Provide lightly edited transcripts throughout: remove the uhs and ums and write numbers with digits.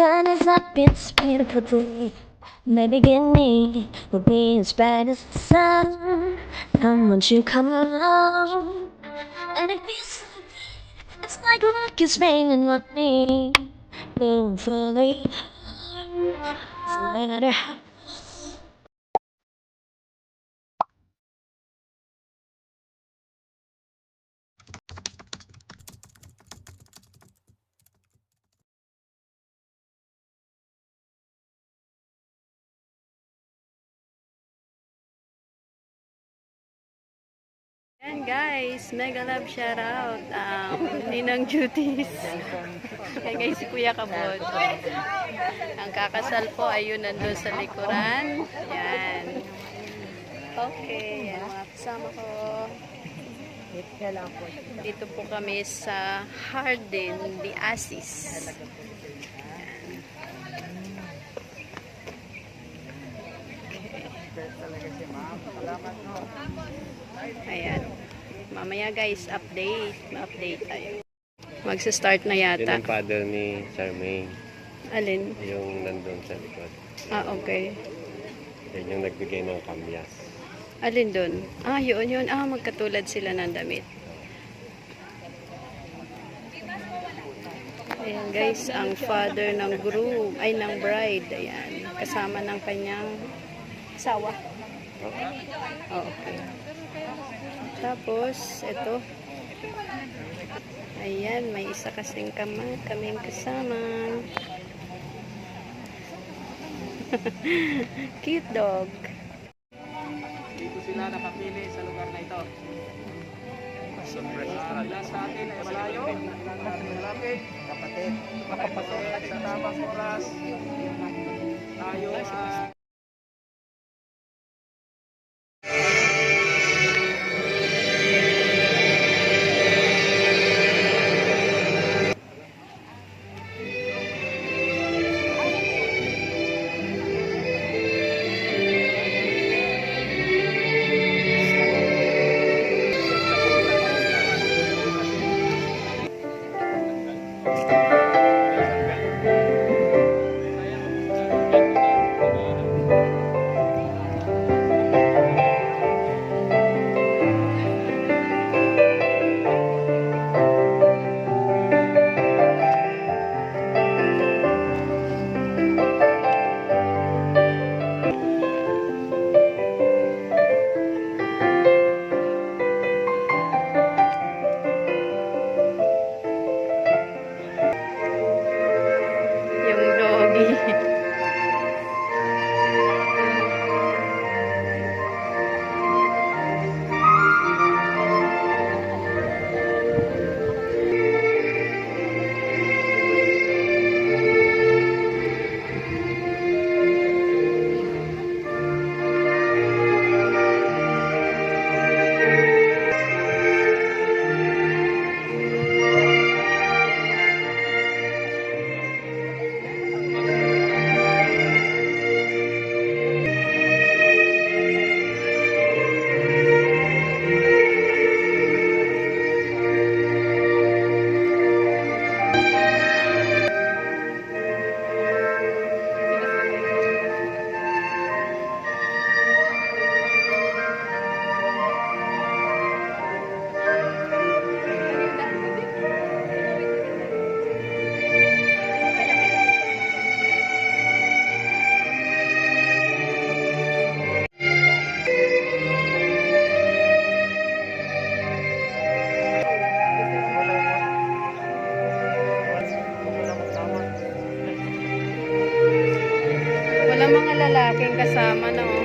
sun has not been spared for thee. The beginning will be as bright as the sun. Come, won't you come along? And it feels so good. It's like luck is raining on me. Bloom fully. No matter how. Yan guys, mega love shoutout Ninang Duties. Kaya guys, si Kuya Kabod. Ang kakasal po ayun nandun sa likuran. Yan. Okay, yan mga kasama ko. Dito po kami sa Hardin, the Asis. Ayan. Mamaya guys, update tayo. Magsa-start na Yun yata. ang father ni Charmaine. Alin? Yung nandun sa likod. Ah, okay. Yan yung nagbigay ng kambyas. Alin dun? Ah, yun. Ah, magkatulad sila ng damit. Ayan guys, ang father ng groom, ay ng bride. Ayan. Kasama ng kanyang asawa. Oh, okay. Tapos, ito. Ayan, may isa kasing kaming kasama. Cute dog. Dito sila nakapili sa lugar na ito. Ilan sa atin ay malayo, ilan sa atin lalaki, kapatid. Sa tamang oras, tayo Yung doggy. Wala mga lalaking kasama na oh.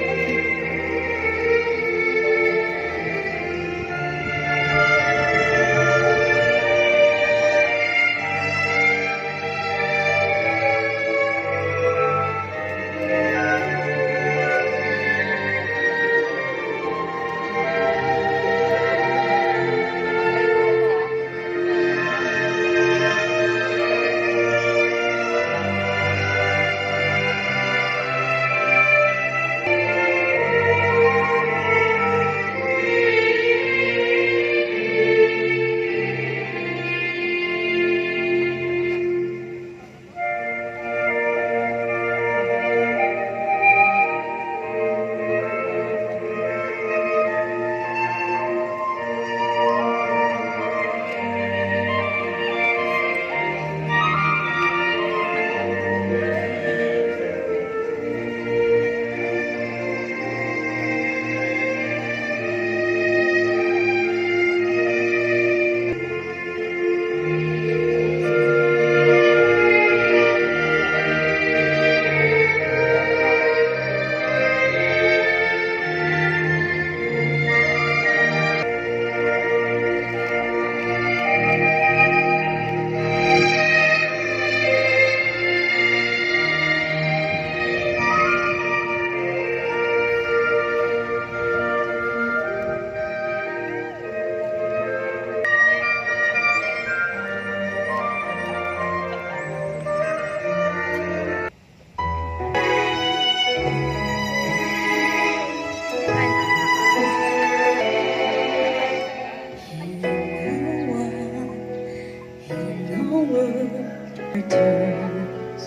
words.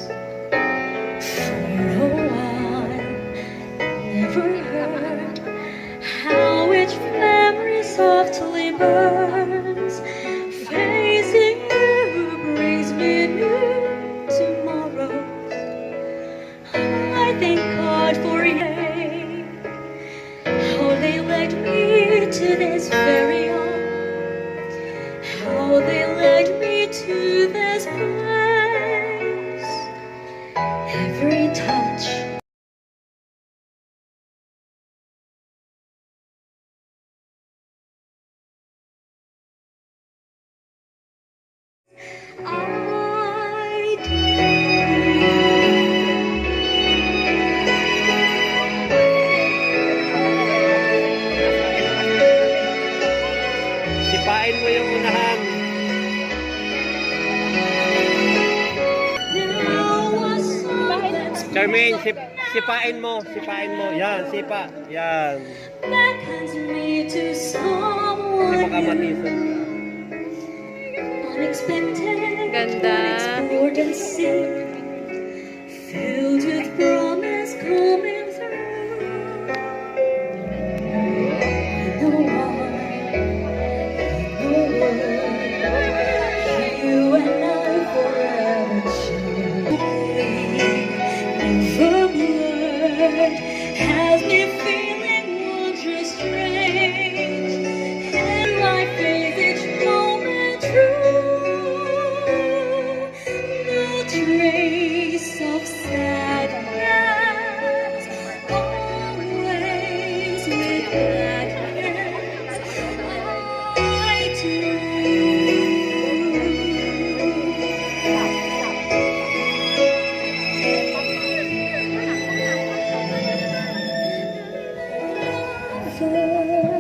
For a while, never heard how each memory softly burns. Facing you brings me new tomorrows. I thank God for you. How they led me to this very hour. How they led me to this place. Every touch. I Sipain mo yung unahan. Charmaine, sipain mo. Sipain mo. Yan, sipa. Yan. beckons me to Hindi someone makamatisan. unexpected, Ganda. unexplored and seen, filled with promise coming through. The one, the word, you and I forever share. Never blurred, has me feeling wondrous strange, and my faith each moment true. No trace of sadness, always with gladness. I do.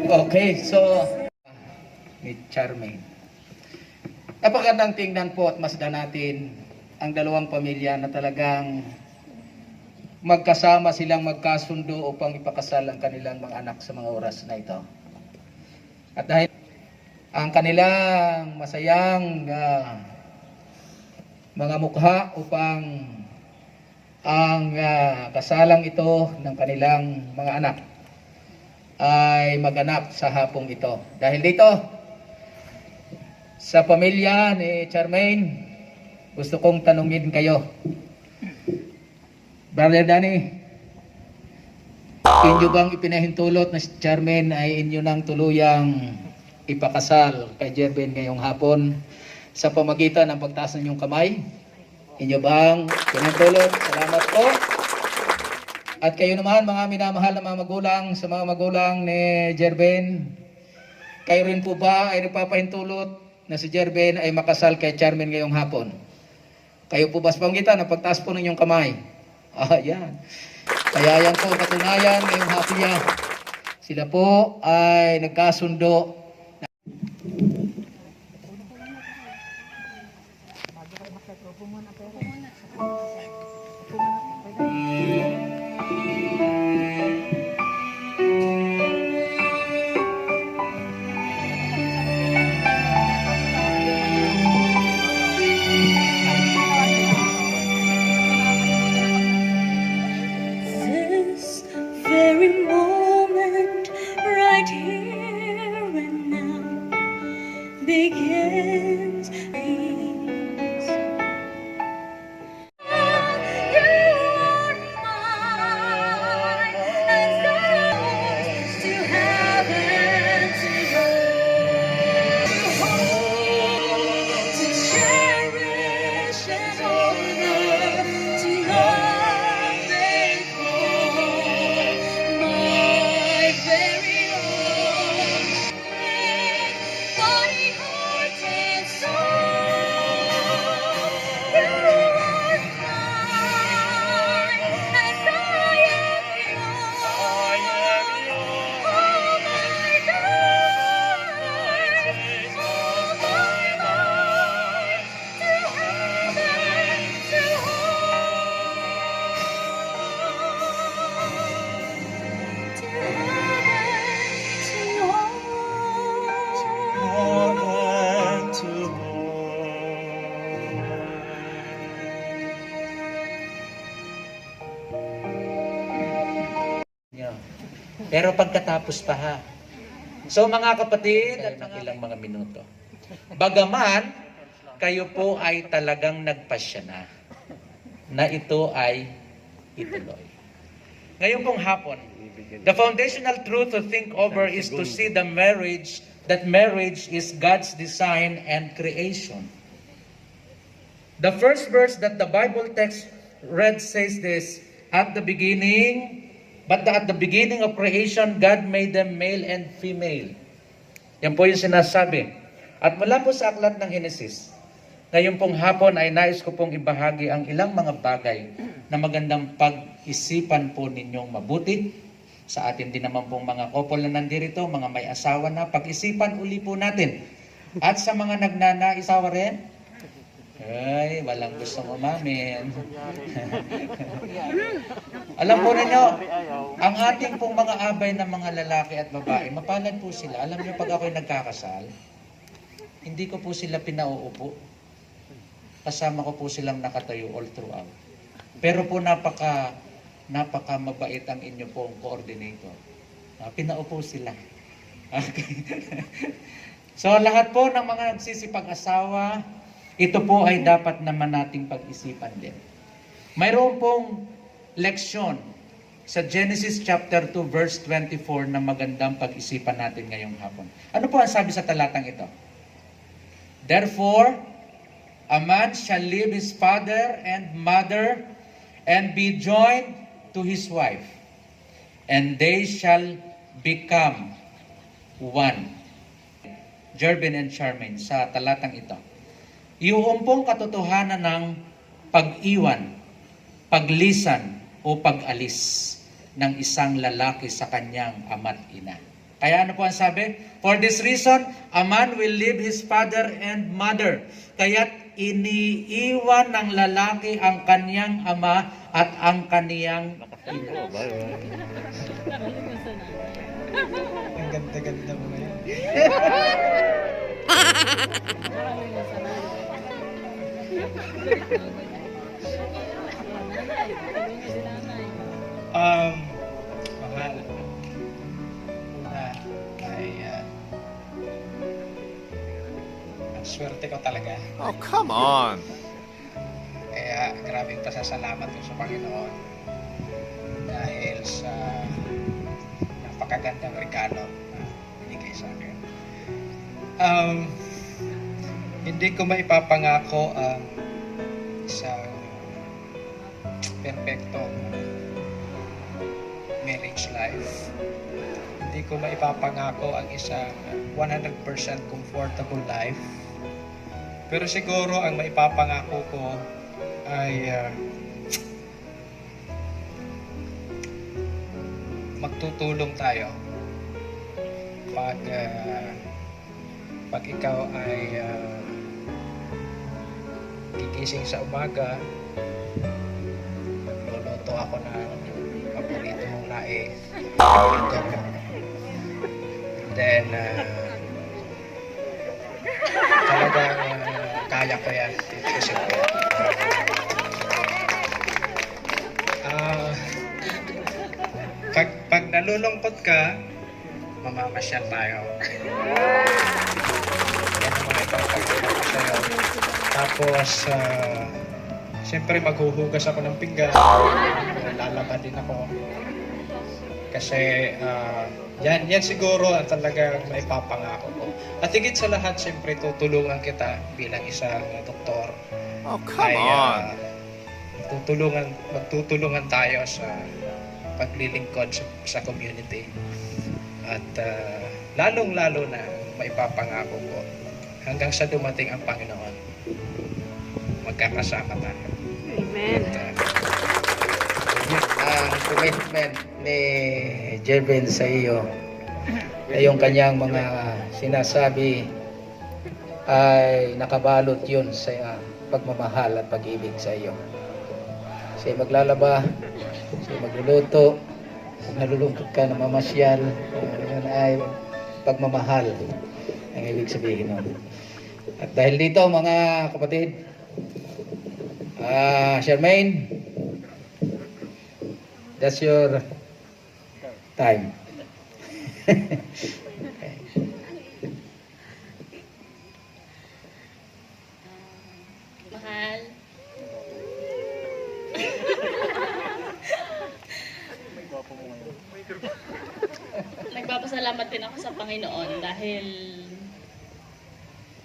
Okay, so ni Charmaine. Napakagandang tingnan po at masdan natin ang dalawang pamilya na talagang magkasama silang magkasundo upang ipakasal ang kanilang mga anak sa mga oras na ito. At dahil ang kanilang masayang mga mukha upang ang kasalang ito ng kanilang mga anak ay maganap sa hapong ito. Dahil dito, sa pamilya ni Charmaine, gusto kong tanungin kayo. Brother Danny, inyo bang ipinahintulot na si Charmaine ay inyo nang tuluyang ipakasal kay Jerben ngayong hapon sa pamagitan ng pagtaas ng inyong kamay? Inyo bang pinahintulot? Salamat po. At kayo naman mga minamahal na mga magulang, sa mga magulang ni Jerben, kayo rin po ba ay nagpapahintulot na si Jerben ay makasal kay Charmaine ngayong hapon? Kayo po ba sa pamagitan ng pagtaas po ng inyong kamay? Yan. Kaya yan po katunayan ngayong hapya. Sila po ay nagkasundo. This very moment, right here and Pero pagkatapos pa ha. So mga kapatid, at ng ilang mga minuto. Bagaman, kayo po ay talagang nagpasya na ito ay ituloy. Ngayon pong hapon, the foundational truth to think over is to see that marriage is God's design and creation. The first verse that the Bible text read says this, at the beginning of creation, God made them male and female. Yan po yung sinasabi. At mula po sa aklat ng Genesis, ngayon pong hapon ay nais ko pong ibahagi ang ilang mga bagay na magandang pag-isipan po ninyong mabuti. Sa atin din naman pong mga couple na nandirito, mga may asawa na, pag-isipan uli po natin. At sa mga nagnanaisawa rin, ay, walang gustong umamin. Alam po ninyo, ang ating pong mga abay ng mga lalaki at babae, mapalad po sila. Alam niyo, pag ako'y nagkakasal, hindi ko po sila pinauupo. Kasama ko po silang nakatayo all throughout. Pero po napaka mabait ang inyo pong coordinator. Pinaupo sila. Okay. So lahat po ng mga nagsisipag-asawa, ito po ay dapat naman nating pag-isipan din. Mayroon pong leksyon sa Genesis chapter 2 verse 24 na magandang pag-isipan natin ngayong hapon. Ano po ang sabi sa talatang ito? Therefore, a man shall leave his father and mother and be joined to his wife, and they shall become one. Jervin and Charmaine, sa talatang ito. Yung pong katotohanan ng pag-iwan, paglisan o pag-alis ng isang lalaki sa kanyang ama't ina. Kaya ano po ang sabi? For this reason, a man will leave his father and mother. Kaya't iniiwan ng lalaki ang kanyang ama at ang kaniyang ina. Ang ganda-ganda mo ngayon. Mahal. Una ay ang swerte ko talaga. Oh, come on. Kaya grabing pasasalamat ko sa Panginoon dahil sa napakagandang regalo na binigay sa akin. Hindi ko maipapangako ang isang perfectong marriage life. Hindi ko maipapangako ang isang 100% comfortable life. Pero siguro ang maipapangako ko ay magtutulong tayo pag ikaw ay gigising sa umaga, luluto ako ng paborito mong lae. Then talagang kaya ko yan. Kasi pag nalulungkot ka, mamamasyal tayo. Yan ang mga ipapagulong ko sa'yo. Tapos, siyempre maghuhugas ako ng pinggan. Lalaba din ako. Kasi, yan siguro ang talagang maipapangako ko. At higit sa lahat, siyempre tutulungan kita bilang isang doktor. Oh, come on. Magtutulungan tayo sa paglilingkod sa community. At lalong-lalo na maipapangako ko hanggang sa dumating ang Panginoon, magkakasama tayo. Amen. Ang commitment ni Jervin sa iyo ay yung kanyang mga sinasabi ay nakabalot yun sa pagmamahal at pag-ibig sa iyo. Siya maglalaba, siya magluluto, kung nalulungkot ka na mamasyal, yun ay pagmamahal ang ibig sabihin nun. At dahil dito mga kapatid, Charmaine, that's your time. Mahal. Nagpapasalamat din ako sa Panginoon dahil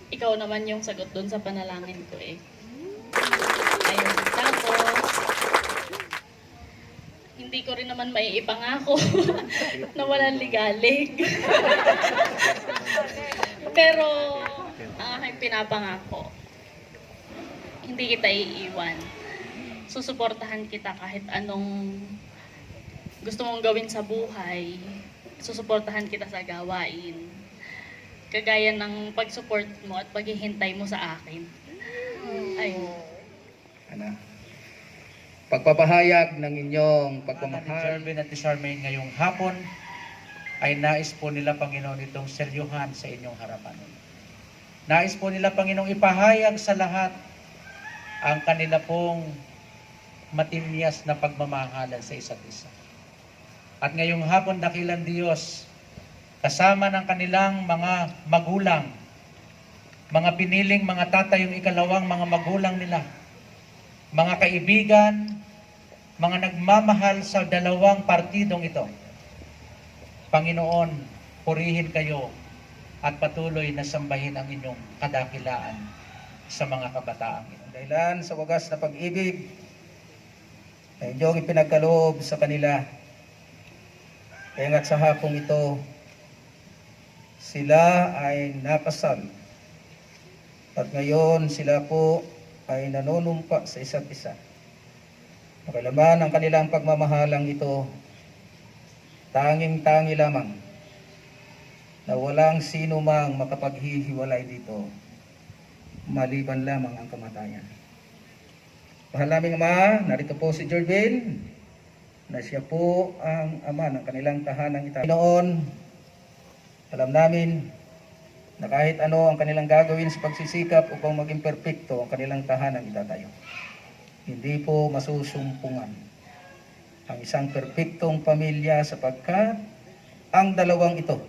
ikaw naman yung sagot doon sa panalangin ko eh. Ayun. Tapos, hindi ko rin naman maiipangako na walang ligalig. Pero, ang aking pinapangako, hindi kita iiwan. Susuportahan kita kahit anong gusto mong gawin sa buhay. Susuportahan kita sa gawain. Kagaya ng pag-support mo at paghihintay mo sa akin. Ayun. Ano? Pagpapahayag ng inyong Ni pagmamahal. Jervin at ni Charmaine ngayong hapon ay nais po nila, Panginoon, itong seryuhan sa inyong harapan. Nais po nila, Panginoong, ipahayag sa lahat ang kanila pong matimyas na pagmamahalan sa isa't isa. At ngayong hapon, dakilang Diyos, kasama ng kanilang mga magulang, mga piniling mga tatay, yung ikalawang mga magulang nila, mga kaibigan, mga nagmamahal sa dalawang partidong ito. Panginoon, purihin kayo at patuloy na sambahin ang inyong kadakilaan sa mga kabataang ito. Dahilan sa wagas na pag-ibig na inyong ipinagkaloob sa kanila. Kaya nga't sa hapong ito, sila ay nakasal. At ngayon sila po ay nanunumpa sa isa't isa. Pakilaman ang kanilang pagmamahalang ito, tanging-tangi lamang na walang sino mang makapaghihiwalay dito, maliban lamang ang kamatayan. Mahal naming Ama, narito po si Jervin, na siya po ang ama ng kanilang tahanang ito. Noon, alam namin na kahit ano ang kanilang gagawin sa pagsisikap upang maging perpekto ang kanilang tahanang itatayo. Hindi po masusumpungan ang isang perpektong pamilya sapagkat ang dalawang ito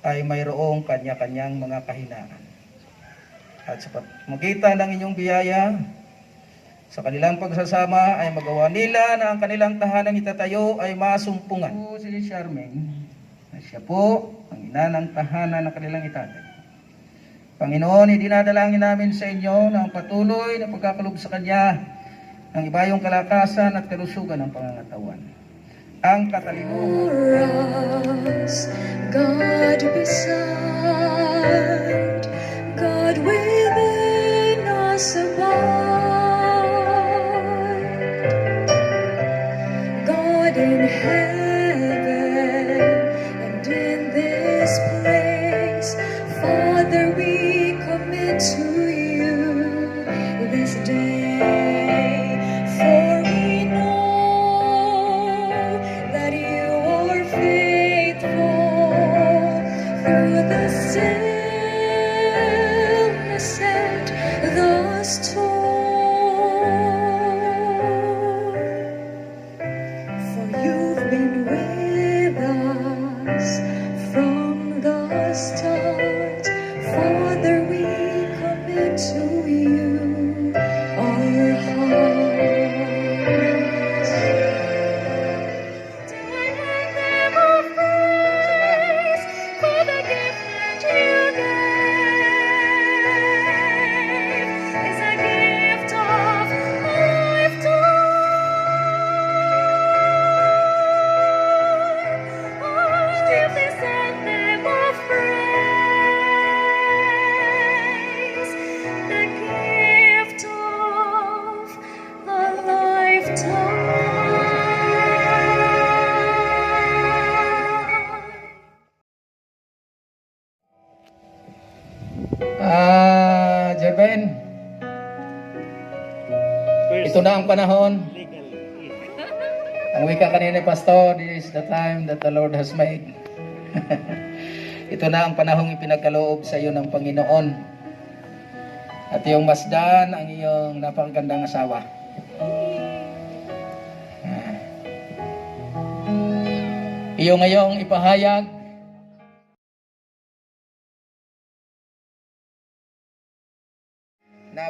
ay mayroong kanya-kanyang mga kahinaan. At sa pamagitan ng inyong biyaya, sa kanilang pagsasama ay magawa nila na ang kanilang tahanang itatayo ay masumpungan. Po si Charmaine, na siya po ang ina ng tahanan ng kanilang itatayo. Panginoon, idinadalangin namin sa inyo na ang patuloy na pagkakalob sa Kanya ng ibayong kalakasan at kalusugan ng pangangatawan. Ang katalinuhan. God beside, God within us abide, God in heaven and in this place. Father, we commit to you this day, for we know that you are faithful through the stillness and the storm. For you've been with us from the start. Father, we commit to you our hearts. Take them of praise for the gift that you gave. It's a gift of lifetime. Give this anthem of praise, the gift of a lifetime. Jervin, ito na ang panahon. Ang wika kanina ni Pastor, this is the time that the Lord has made. Ito na ang panahong ipinagkaloob sa iyo ng Panginoon. At iyong masdan ang iyong napakagandang asawa. Iyo ngayong ipahayag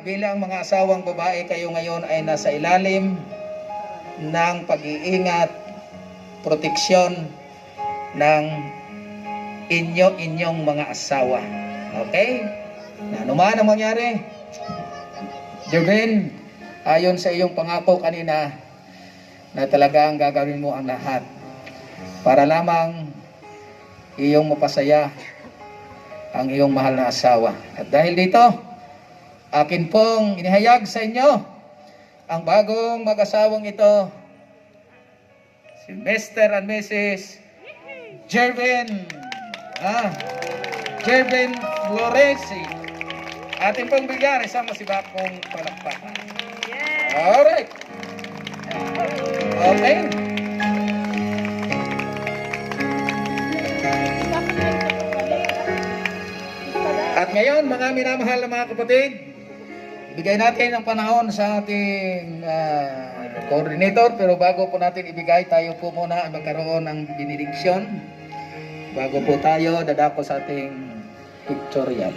bilang mga asawang babae, kayo ngayon ay nasa ilalim ng pag-iingat, proteksyon ng inyong mga asawa. Okay? Na anuman ang mangyari, Jervin, ayon sa iyong pangako kanina, na talagang gagawin mo ang lahat para lamang iyong mapasaya ang iyong mahal na asawa. At dahil dito, akin pong inihayag sa inyo ang bagong mag-asawang ito, si Mr. and Mrs. Jervin Jervin Florenci. Atin pong bigyan isang masibakong palakpakan. Alright. Okay. At ngayon, mga minamahal na mga kapatid, ibigay natin ang panahon sa ating coordinator, pero bago po natin ibigay, tayo po muna magkaroon ng benediksyon. Bago po tayo dadako sa ating pictorial.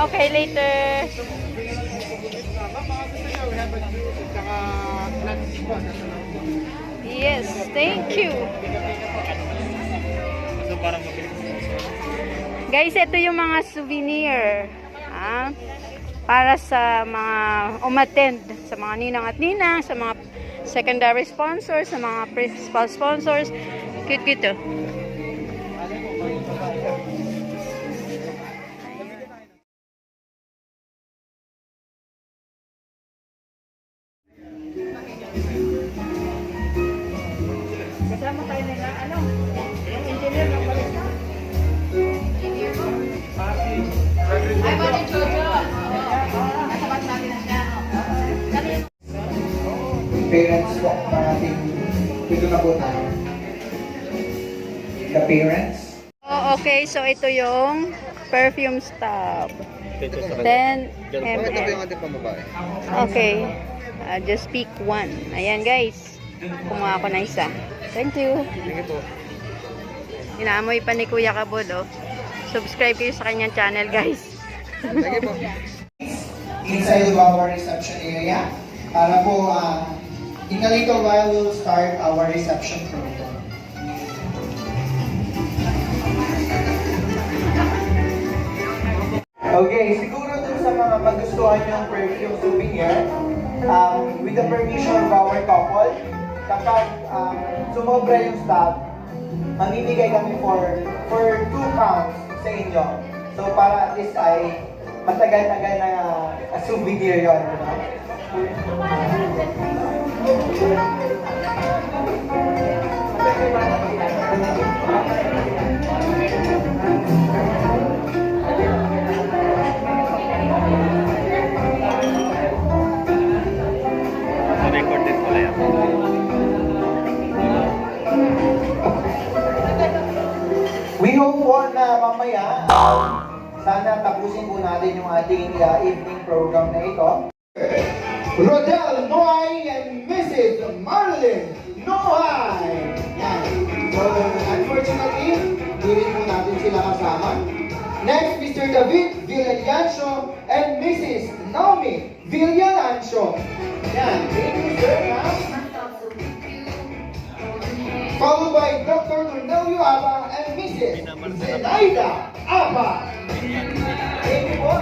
Okay, later. Yes, thank you. Guys, ito yung mga souvenir. Ah. para sa mga umattend, sa mga ninang at ninang, sa mga secondary sponsors, sa mga principal sponsors. Cute to. Parents po ng ating pitunabutan. The parents. Oh, okay, so ito yung perfume stub. Then, ml. Okay. Just pick one. Ayan guys. Kumuha ako na isa. Thank you. Inaamoy pa ni Kuya Kabod, oh. Subscribe kayo sa kanyang channel, guys. Inside of our reception area. Para po, in a little while, we'll start our reception program. Okay, siguro dun sa mga magustuhan yung perfume souvenir, with the permission of our couple, kapag sumobra yung stock, mamimigay kami for 2 pounds sa inyo. So para at least ay matagal-tagal na souvenir yun. Recorded pala yan. We hope po na mamaya, sana tapusin po natin yung ating evening program na ito. Rodel Noy and Mrs. Marilyn Noy! Yan. So, unfortunately, hindi rin po natin sila kasama. Next, Mr. David Villalancio and Mrs. Naomi Villalancio. Yan. Thank you, sir. Followed by Dr. Cornelio Aba and Mrs. Zenaida Aba. Thank you po.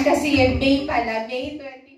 Kasi yung May pala, May 25.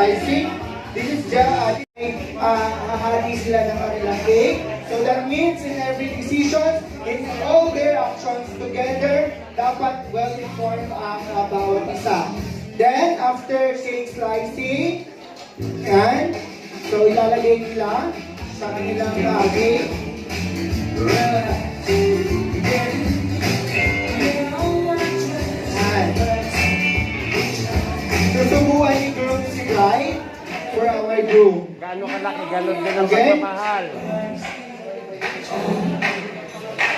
slicing. This is just, hahati sila ng kanilang cake. So that means in every decision, in all their actions together, dapat well-informed ang bawat isa. Then, after cake slicing, yan. So, ilalagay nila sa kanilang cake. Susubuan ni groom si bride for our groom. Gaano kalaki, ganon din ang Okay. pagmamahal.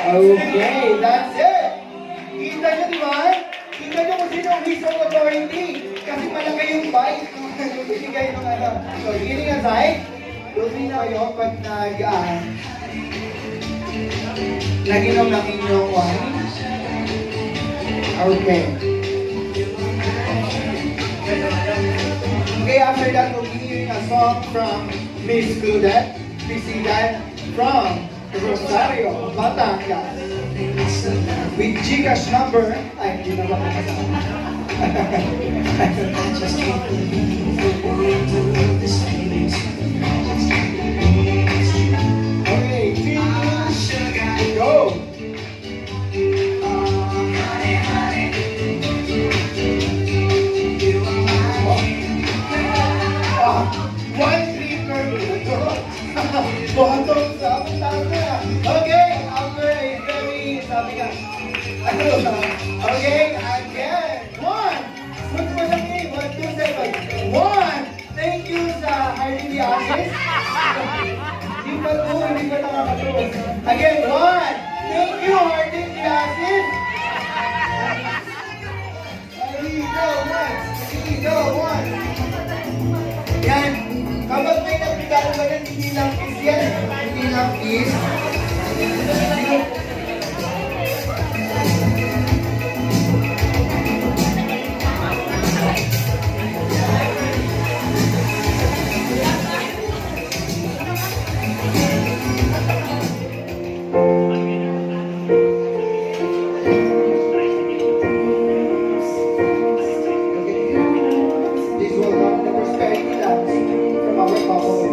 Okay, that's it. Kita nyo, di ba? Kita nyo kung sino ang his own authority. Kasi malaki yung bite nung binigay ng ano. So, kidding aside, tuloy na kayo pag nag-inom ng inyong wine. Okay. Okay, after that, we'll be hearing a song from Miss Claudette Pisigan from Rosario, Batangas. With Gcash number, ay, hindi na ba Okay, 3, go! Bottom sa okay, after a very sabi ka. Okay, again. 1. Put mo sa game. 1, 2 seconds. 1. Thank you sa Hardy Diasis. Hindi pa to, hindi pa nakakatulog. Again, 1. Thank you, Hardy Diasis. Here go, 1. Here go, 1. Yan. Kapag may nagbigaw ka yan, hindi lang kiss yan. Hindi lang kiss. This will come the prosperity dance from our couple.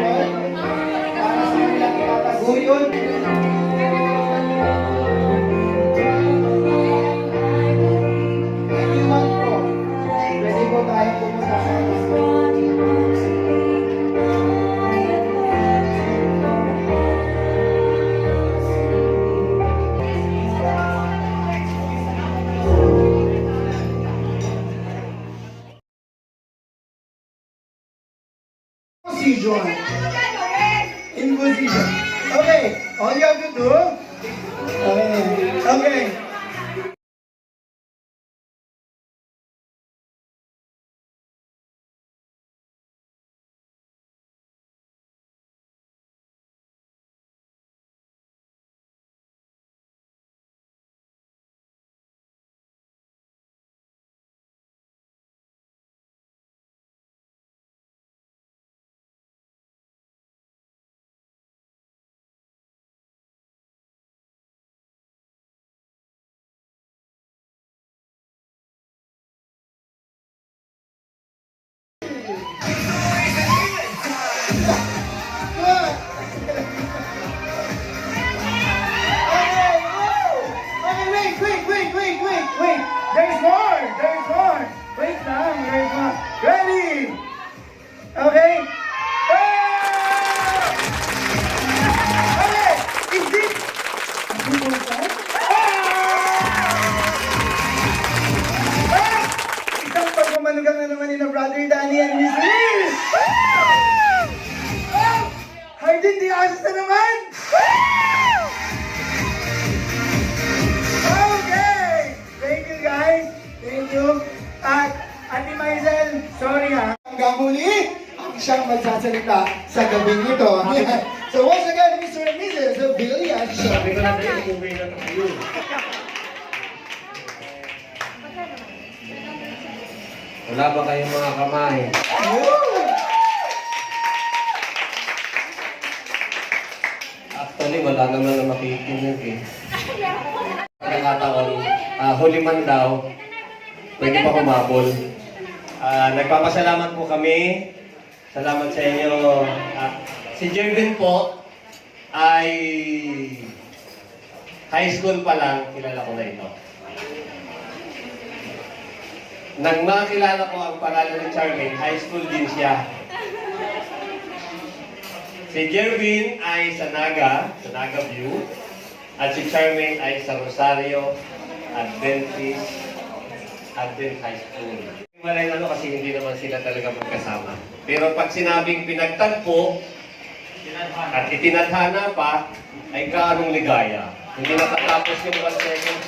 table. Para sa kanilang itataguyod. Anyone po, pwede po tayo pumunta sa position. In position. Okay, all you have to do. Okay. Wait. There's more. Wait lang, there's more. Ready? Okay. Okay. Is this? Isang pagmamanugang na naman ni na Brother Danny and Miss Liz. Hardin, di asos na naman. Okay! Thank you guys! Thank you! At Ate Maisel, sorry ha. Hanggang muli, ang siyang magsasalita sa gabing ito. So once again, Mr. and Mrs. Villas. Sabi ko na tayo, umuwi na tayo. Wala ba kayong mga kamay? Actually, wala naman na makikinig eh. Pagkakataon, huli man daw, pwede pa humabol. Nagpapasalamat po kami. Salamat sa inyo. Si Jervin po ay high school pa lang, kilala ko na ito. Nang makilala ko ang pangalan ni Charmaine, high school din siya. Si Jervin ay sa Naga View. At si Charmaine ay sa Rosario Adventist High School. Malay ano kasi hindi naman sila talaga magkasama. Pero pag sinabing pinagtagpo at itinadhana pa, ay kaanong ligaya. Hindi natatapos yung 1 second.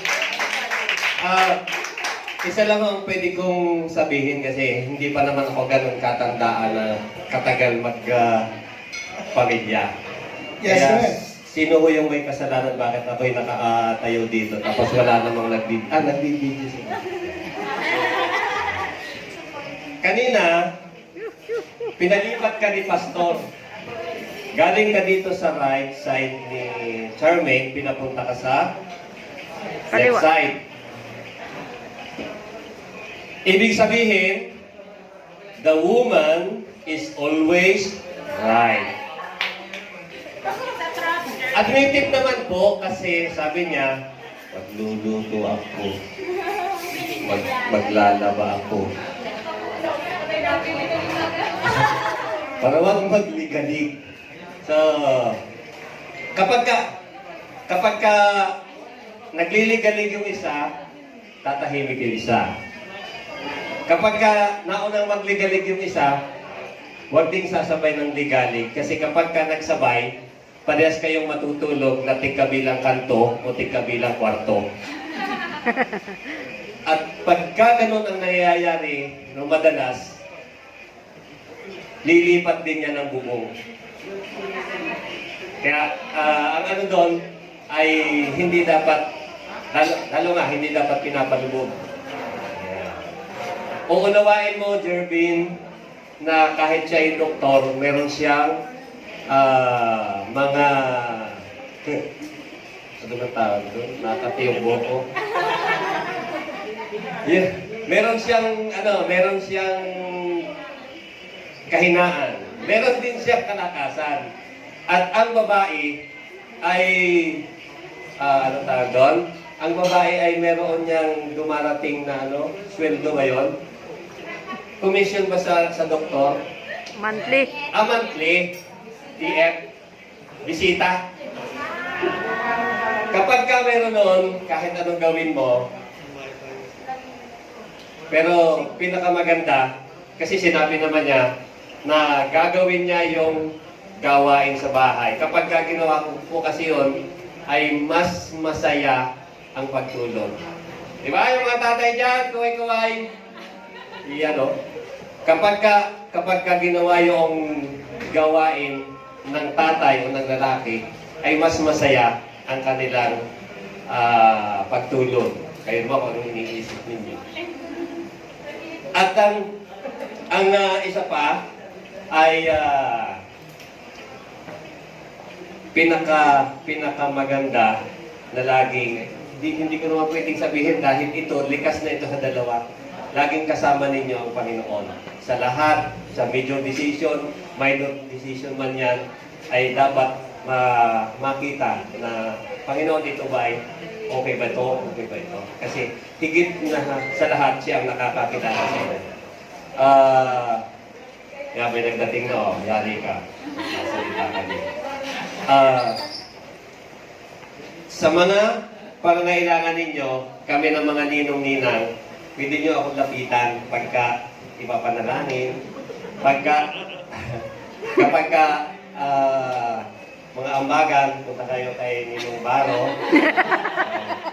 Isa lang ang pwede kong sabihin kasi hindi pa naman ako ganun katandaan na katagal magpamilya. Yes, Kaya, sir. sino ho yung may kasalanan bakit ako'y nakatayo dito tapos wala namang nagbibidyo sila. Kanina, pinalipat ka ni Pastor. Galing ka dito sa right side ni Charmaine, pinapunta ka sa left side. Ibig sabihin, the woman is always right. Admitted naman po kasi sabi niya, magluluto ako, maglalaba ako. Para wag magligalig. So, kapag ka nagliligalig yung isa, tatahimik yung isa. Kapag ka naunang magligalig yung isa, huwag ding sasabay ng ligalig. Kasi kapag ka nagsabay, parehas kayong matutulog na tigkabilang kanto o tigkabilang kwarto. At pagka ganun ang nangyayari no madalas, lilipat din niya ng bubong. Kaya ang ano doon ay hindi dapat, lalo nga, hindi dapat pinapalubog. Uunawain mo, Jervin, na kahit siya ay doktor, meron siyang mga ano ba tawag doon? Nakatiyong buko. Yeah. Meron siyang kahinaan. meron din siyang kalakasan. At ang babae ay, ano tawag doon? Ang babae ay meron niyang dumarating na sweldo ngayon. Commission ba sa doktor? Monthly. Monthly. TF. Bisita. Kapag ka meron nun, kahit anong gawin mo, pero pinakamaganda, kasi sinabi naman niya na gagawin niya yung gawain sa bahay. Kapag ka ginawa ko po kasi yun, ay mas masaya ang pagtulog. Di ba? Yung mga tatay dyan, kuway-kuway. Iyan o. Kapag ka ginawa yung gawain ng tatay o ng lalaki, ay mas masaya ang kanilang pagtulog. Kayo ba kung anong iniisip ninyo? At ang isa pa ay pinakamaganda na laging, hindi ko naman pwedeng sabihin dahil ito, likas na ito sa dalawa. Laging kasama ninyo ang Panginoon. Sa lahat, sa major decision, minor decision man yan, ay dapat makita na, Panginoon, ito ba ay okay ba ito? Okay ba ito? Kasi higit na sa lahat siya ang nakakakilala sa inyo. May nagdating na, yari ka. Sasalita ka niya. Sa mga pangangailangan ninyo, kami ng mga ninong-ninang, pwede nyo akong lapitan pagka ipapanalangin, kapag mga ambagan, punta kayo kay Ninong Baro.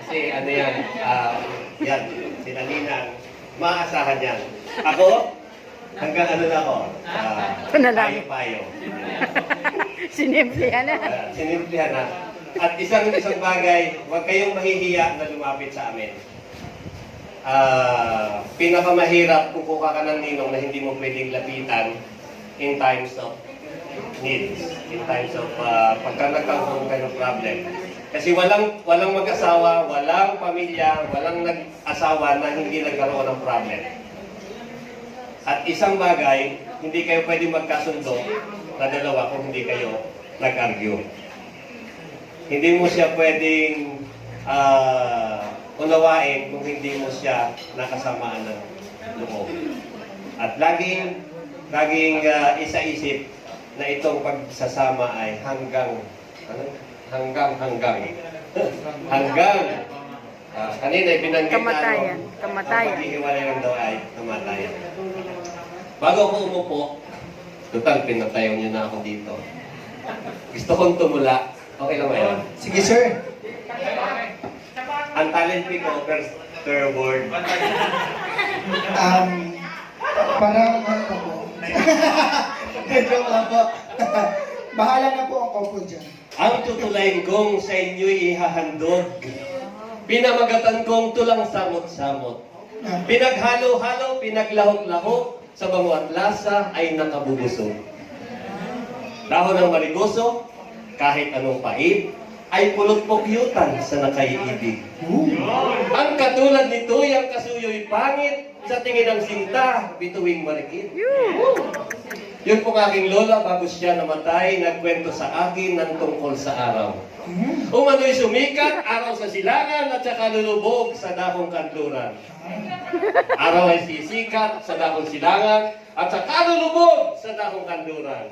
Kasi ano yan, sila ninang, maasahan yan. Ako, hanggang ano na ako, payo-payo. Sinimplihan na. Sinimplihan na. At isang bagay, huwag kayong mahihiya na lumapit sa amin. Pinakamahirap kukuha ka ng ninong na hindi mo pwedeng lapitan in times of needs, in times of pagka nagkaroon kayo ng problem. Kasi walang mag-asawa, walang pamilya, walang nag-asawa na hindi nagkaroon ng problem. At isang bagay, hindi kayo pwede magkasundo na dalawa kung hindi kayo nag-argue. Hindi mo siya pwedeng unawain kung hindi mo siya nakasamaan ng loob. At laging isa-isip na itong pagsasama ay hanggang kanina binanggit Kamatayan. ang paghihiwalay ng daw ay kamatayan. Bago ako umupo, total pinatayaw niyo na ako dito. Gusto kong tumula. Okay lang ba yun? Sige, sir. Ang talent pick ko per word. Parang ano po. Joke lang po. Bahala na po ang kopo dyan. Ang tutulayin kong sa inyo'y ihahandog. Pinamagatan kong tulang samot-samot. Pinaghalo-halo, pinaglahok-lahok, sa bango at lasa ay nakabubusog. Dahon ng marigoso, kahit anong pait, ay pulot-pukyutan sa nakaiibig. Ang katulad nito'y ang kasuyo'y pangit, sa tingin ng sinta, bituing marikit. Yun pong aking lola, bago siya namatay, nagkwento sa akin ng tungkol sa araw. Umano'y sumikat, araw sa silangan, at saka lulubog sa dahong kanluran. Araw ay sisikat sa dahong silangan, at saka lulubog sa dahong kanluran.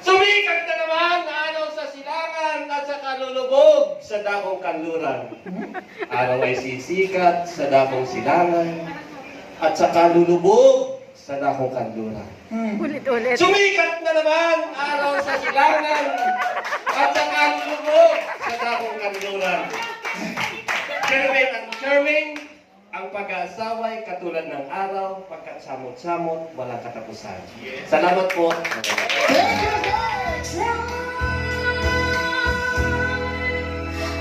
Sumikat na naman, araw sa silangan, at saka lulubog sa dahong kanluran. Araw ay sisikat sa dahong silangan, at saka lulubog sa dahong kanluran. Ulit-ulit. Sumikat na naman, araw sa silangan, at saka lulubog sa dahong kanluran. Charming at charming, ang pag-aasawa'y katulad ng araw, pagkat samot-samot, walang katapusan. Salamat po.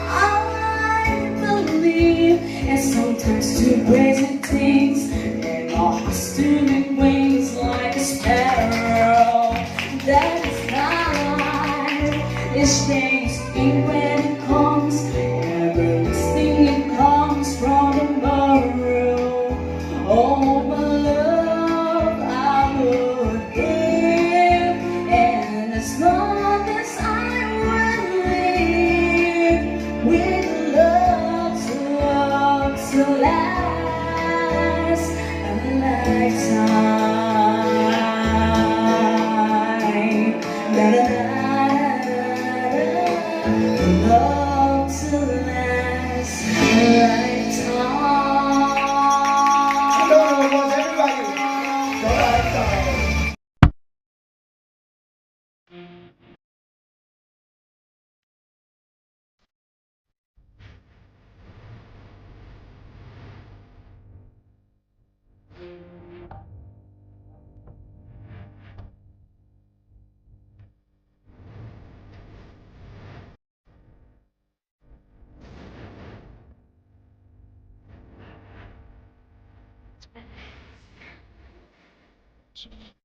I believe in sometimes two crazy things, and our hearts turning wings like a sparrow. That is life. It changes when it comes. Every thing it comes from tomorrow. Oh, my love, I would give Love to last a lifetime. Hello, everybody. So, Sure.